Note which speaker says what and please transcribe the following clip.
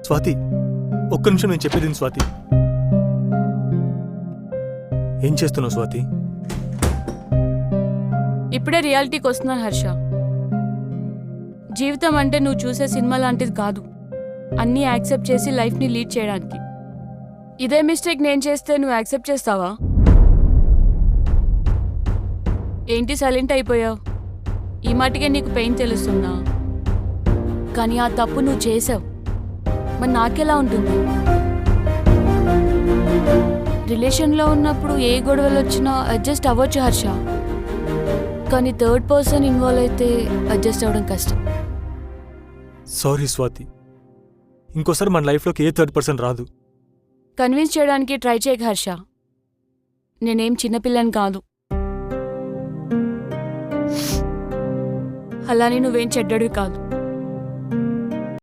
Speaker 1: స్వాతి, ఒక్క నిమిషం నేను చెప్పేది విను స్వాతి. ఏం చేస్తున్నావు స్వాతి?
Speaker 2: ఇప్పుడే రియాలిటీకి వస్తున్నాను హర్ష. జీవితం అంటే నువ్వు చూసే సినిమా లాంటిది కాదు. అన్నీ యాక్సెప్ట్ చేసి లైఫ్ని లీడ్ చేయడానికి. ఇదే మిస్టేక్ నేను చేస్తే నువ్వు యాక్సెప్ట్ చేస్తావా? ఏంటి సైలెంట్ అయిపోయావు? ఈ మాటికే నీకు పెయిన్ తెలుస్తుందా? కానీ ఆ తప్పు నువ్వు చేసావు. మరి నాకెలా ఉంటుంది? రిలేషన్లో ఉన్నప్పుడు ఏ గొడవలు వచ్చినా అడ్జస్ట్ అవ్వచ్చు హర్ష. కానీ థర్డ్ పర్సన్ ఇన్వాల్వ్ అయితే అడ్జస్ట్ అవ్వడం కష్టం.
Speaker 1: సారీ స్వాతి, ఇంకోసారి మన లైఫ్లోకి ఏ థర్డ్ పర్సన్ రాదు.
Speaker 2: కన్విన్స్ చేయడానికి ట్రై చేయక హర్ష. నేనేం చిన్నపిల్లని కాదు. అలానే నువ్వేం చెడ్డడివి కాదు.